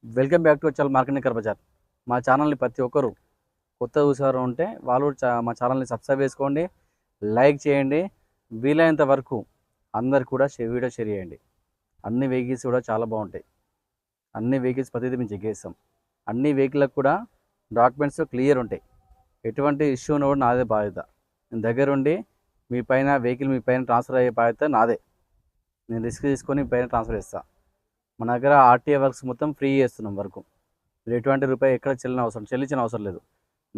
Welcome back to వచ్చాల్ marketing బజార్. మా ఛానల్ని ప్రతి ఒక్కరు కొత్త చూసారు ఉంటే వాళ్ళు మా ఛానల్ని సబ్స్క్రైబ్ చేసుకోండి, లైక్ చేయండి. వీలైనంత వరకు అందరు కూడా వీడియో షేర్ చేయండి. అన్ని వెహికల్స్ కూడా చాలా బాగుంటాయి. అన్ని వెహికల్స్ ప్రతిదీ మేము చెక్ చేస్తాం. అన్ని వెహికల్కి కూడా డాక్యుమెంట్స్ క్లియర్ ఉంటాయి. ఎటువంటి ఇష్యూ ఉన్న కూడా నాదే బాధ్యత. నేను దగ్గరుండి మీ పైన వెహికల్ మీ పైన ట్రాన్స్ఫర్ అయ్యే బాధ్యత నాదే. నేను రిస్క్ తీసుకొని మీ పైన ట్రాన్స్ఫర్ చేస్తాను. మన దగ్గర ఆర్టీఏ వర్క్స్ మొత్తం ఫ్రీ చేస్తున్నాం. వరకు మీరు ఎటువంటి రూపాయి ఎక్కడ చెల్లించిన అవసరం లేదు.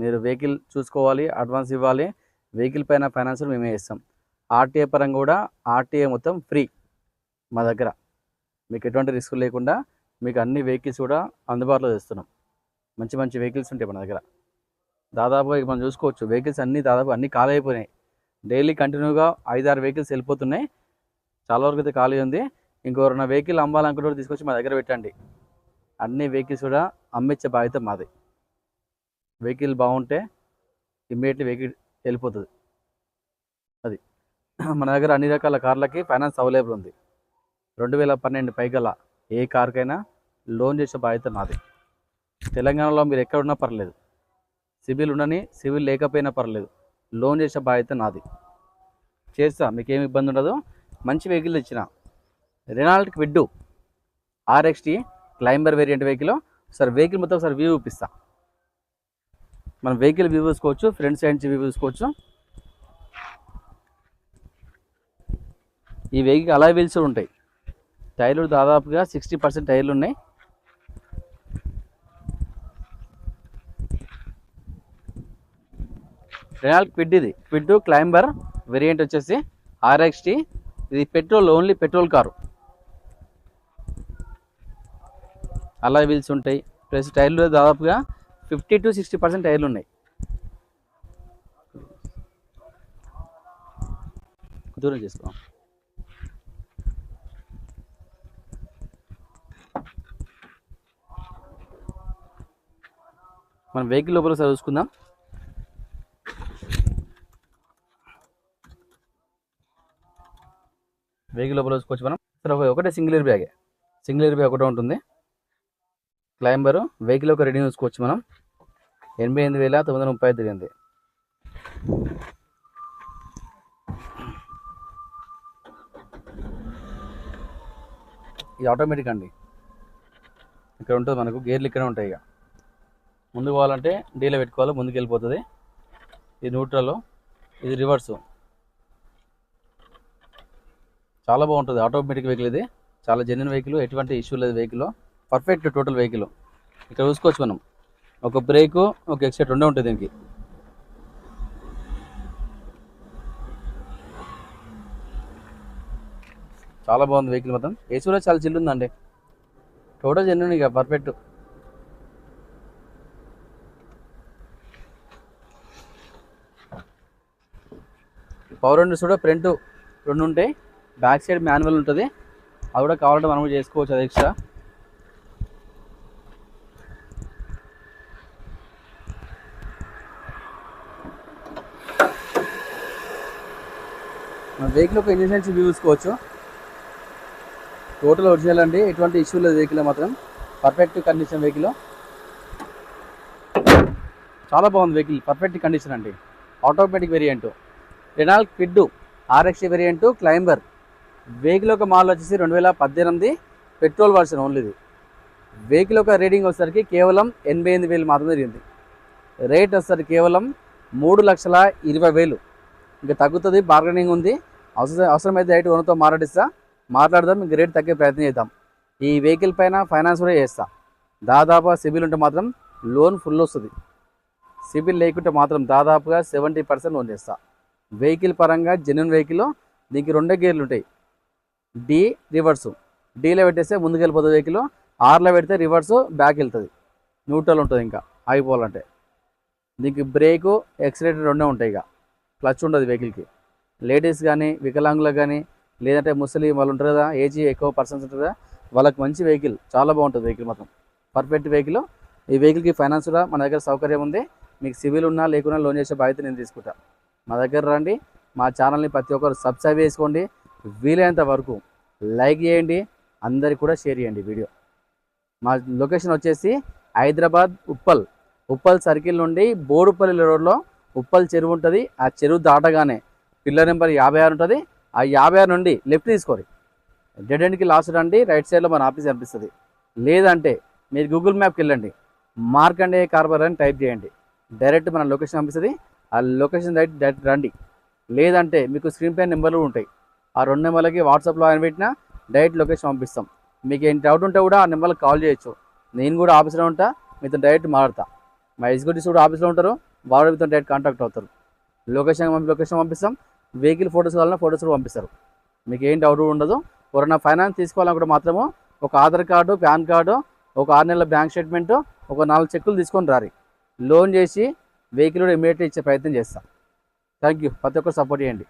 మీరు వెహికల్ చూసుకోవాలి, అడ్వాన్స్ ఇవ్వాలి. వెహికల్ పైన ఫైనాన్స్ మేమే ఇస్తాం. ఆర్టీఏ పరంగా కూడా ఆర్టీఏ మొత్తం ఫ్రీ మా దగ్గర. మీకు ఎటువంటి రిస్క్ లేకుండా మీకు అన్ని వెహికల్స్ కూడా అందుబాటులో చేస్తున్నాం. మంచి మంచి వెహికల్స్ ఉంటాయి మన దగ్గర. దాదాపుగా మనం చూసుకోవచ్చు, వెహికల్స్ దాదాపు అన్నీ ఖాళీ అయిపోయినాయి. డైలీ కంటిన్యూగా 5-6 వెహికల్స్ వెళ్ళిపోతున్నాయి. చాలా వరకు అయితే ఖాళీ ఉంది. ఇంకొకరిన వెహికల్ అమ్మాలనుకుంటే తీసుకొచ్చి మా దగ్గర పెట్టండి. అన్ని వెహికల్స్ కూడా అమ్మించే బాధ్యత మాది. వెహికల్ బాగుంటే ఇమ్మీడియట్లీ వెహికల్ వెళ్ళిపోతుంది. అది మన దగ్గర అన్ని రకాల కార్లకి ఫైనాన్స్ అవైలబుల్ ఉంది. 2012 పైగల ఏ కార్కైనా లోన్ చేసే బాధ్యత నాది. తెలంగాణలో మీరు ఎక్కడున్నా పర్లేదు, సివిల్ ఉండని సివిల్ లేకపోయినా పర్లేదు, లోన్ చేసే బాధ్యత నాది. చేస్తా, మీకేమి ఇబ్బంది ఉండదు. మంచి వెహికల్ ఇచ్చిన Renault quid RXT climber variant vehicle. Sir vehicle మొత్తం సార్ వ్యూ చూపిస్తా. మనం వెహికల్ వ్యూ చూసుకోవచ్చు, ఫ్రంట్ సైడ్ నుంచి వ్యూ చూసుకోవచ్చు. ఈ వెహికల్ అలాయ్ వీల్స్ ఉంటాయి. టైర్లు దాదాపుగా 60% టైర్లు ఉన్నాయి. రెనాల్ట్ క్విడ్, ఇది క్విడ్ క్లైంబర్ వేరియంట్ వచ్చేసి ఆర్ఎక్స్టీ. ఇది only petrol car. Alloy wheels ఉంటాయి. ప్లస్ టైర్లు దాదాపుగా 50 to 60% టైర్లు ఉన్నాయి. దూరం చేసుకో. మనం వెహికల్ లోపల చూసుకుందాం. వెహికల్ లోపల చూసుకోవచ్చు మనం. సార్ ఒకటే సింగిల్ ఎయిర్ బ్యాగ్ ఒకటే ఉంటుంది. క్లైంబర్ వెహికల్ ఒక రీడింగ్ చూసుకోవచ్చు మనం. 88,935 తిరిగింది. ఇది ఆటోమేటిక్ అండి. ఇక్కడ ఉంటుంది మనకు గేర్లు ఇక్కడ ఉంటాయి. ఇక ముందుకు పోవాలంటే డీలో పెట్టుకోవాలి, ముందుకు వెళ్ళిపోతుంది. ఇది న్యూట్రల్, ఇది రివర్సు. చాలా బాగుంటుంది. ఆటోమేటిక్ వెహికల్ ఇది. చాలా జెన్యున్ వెహికల్, ఎటువంటి ఇష్యూ లేదు వెహికల్. Perfect total vehicle. ఇక్కడ చూసుకోవచ్చు మనం, ఒక బ్రేకు ఒక ఎక్సైట్ రెండే ఉంటుంది దీనికి. చాలా బాగుంది వెహికల్ మొత్తం. ఏసీ కూడా చాలా చిల్లు ఉందండి. టోటల్ జెన్యున్ ఇక పర్ఫెక్ట్. పవర్ విండోస్ కూడా ఫ్రంట్ 2 ఉంటాయి. బ్యాక్ సైడ్ మాన్యువల్ ఉంటుంది. అది కూడా కావాలంటే మనం కూడా చేసుకోవచ్చు, అది ఎక్స్ట్రా. మన వెహికల్ ఒక ఇంజిన్ నుంచి వ్యూ చూసుకోవచ్చు. టోటల్ ఒరిజినల్ అండి, ఎటువంటి ఇష్యూ లేదు వెహికల్ మాత్రం. Perfect condition vehicle. చాలా బాగుంది వెహికల్, పర్ఫెక్ట్ కండిషన్ అండి. Automatic variant Renault quid RXT variant climber. Vehicle ఒక మోడల్ వచ్చేసి 2018 పెట్రోల్ వర్షన్ ఓన్లీ. ఇది వెహికల్ ఒక రేటింగ్ వచ్చేసరికి కేవలం 88,000 మాత్రమే తిరిగింది. రేట్ వచ్చేసరికి కేవలం 3,20,000. ఇంకా తగ్గుతుంది, బార్గెనింగ్ ఉంది. అవసరమైతే రైట్ ఓనర్తో మాట్లాడదాం, ఇంక రేట్ తగ్గే ప్రయత్నం చేద్దాం. ఈ వెహికల్ పైన ఫైనాన్స్ కూడా చేస్తా. దాదాపుగా సిబిల్ ఉంటే మాత్రం లోన్ ఫుల్ వస్తుంది. సిబిల్ లేకుంటే మాత్రం దాదాపుగా 70% లోన్ చేస్తా. వెహికల్ పరంగా జెన్యున్ వెహికల్. దీనికి 2 గేర్లు ఉంటాయి. D reverse. డీలో పెట్టేస్తే ముందుకు వెళ్ళిపోతుంది వెహికల్. ఆర్లో పెడితే రివర్సు బ్యాక్ వెళ్తుంది. న్యూట్రల్ ఉంటుంది ఇంకా ఆగిపోవాలంటే. దీనికి బ్రేకు ఎక్సిలేటర్ 2 ఉంటాయి. ఇక క్లచ్ ఉండదు వెహికల్కి. లేడీస్ కానీ వికలాంగులకు కానీ లేదంటే ముసలి వాళ్ళు ఉంటారు కదా, ఏజ్ ఎక్కువ పర్సన్స్ ఉంటారు కదా, వాళ్ళకి మంచి వెహికల్. చాలా బాగుంటుంది వెహికల్ మాత్రం, పర్ఫెక్ట్ వెహికల్. ఈ వెహికల్కి ఫైనాన్స్ కూడా మన దగ్గర సౌకర్యం ఉంది. మీకు సివిల్ ఉన్నా లేకున్నా లోన్ చేసే బాధ్యత నేను తీసుకుంటా. మా దగ్గర రండి. మా ఛానల్ని ప్రతి ఒక్కరు సబ్స్క్రైబ్ చేసుకోండి. వీలైనంత వరకు లైక్ చేయండి, అందరికి కూడా షేర్ చేయండి వీడియో. మా లొకేషన్ వచ్చేసి హైదరాబాద్ ఉప్పల్ సర్కిల్ నుండి బోడుపల్లి రోడ్లో ఉప్పల్ చెరువు ఉంటుంది. ఆ చెరువు దాటగానే పిల్లర్ నెంబర్ 56 ఉంటుంది. ఆ 56 నుండి లెఫ్ట్ తీసుకోరు, డెడ్ ఎండ్కి లాస్ట్ రండి, రైట్ సైడ్లో మన ఆఫీస్ కనిపిస్తుంది. లేదంటే మీరు గూగుల్ మ్యాప్కి వెళ్ళండి, మార్కండేయ కార్బర్ అని టైప్ చేయండి, డైరెక్ట్ మన లొకేషన్ కనిపిస్తుంది. ఆ లొకేషన్ డైరెక్ట్ రండి. లేదంటే మీకు స్క్రీన్ పైన నెంబర్లు ఉంటాయి, ఆ 2 నెంబర్లకి వాట్సాప్లో ఆయన పెట్టినా డైరెక్ట్ లొకేషన్ పంపిస్తాం. మీకు ఏం డౌట్ ఉంటే కూడా ఆ నెంబర్కి కాల్ చేయొచ్చు. నేను కూడా ఆఫీస్లో ఉంటా, మీతో డైరెక్ట్ మాట్లాడతా. మా ఎగ్జిక్యూటివ్స్ కూడా ఆఫీస్లో ఉంటారు, వాళ్ళు మీతో డైరెక్ట్ కాంటాక్ట్ అవుతారు. లొకేషన్ పంపిస్తాం. వెహికల్ ఫొటోస్ కావాలన్నా ఫొటోస్ కూడా పంపిస్తారు. మీకు ఏం డౌట్ ఉండదు. ఎవరైనా ఫైనాన్స్ తీసుకోవాలనుకుంటే మాత్రము ఒక ఆధార్ కార్డు, పాన్ కార్డు, ఒక 6 నెలల బ్యాంక్ స్టేట్మెంటు, ఒక 4 చెక్కులు తీసుకొని రారి. లోన్ చేసి వెహికల్ కూడా ఇమీడియట్గా ఇచ్చే ప్రయత్నం చేస్తాం. Thank you. ప్రతి ఒక్కరు సపోర్ట్ చేయండి.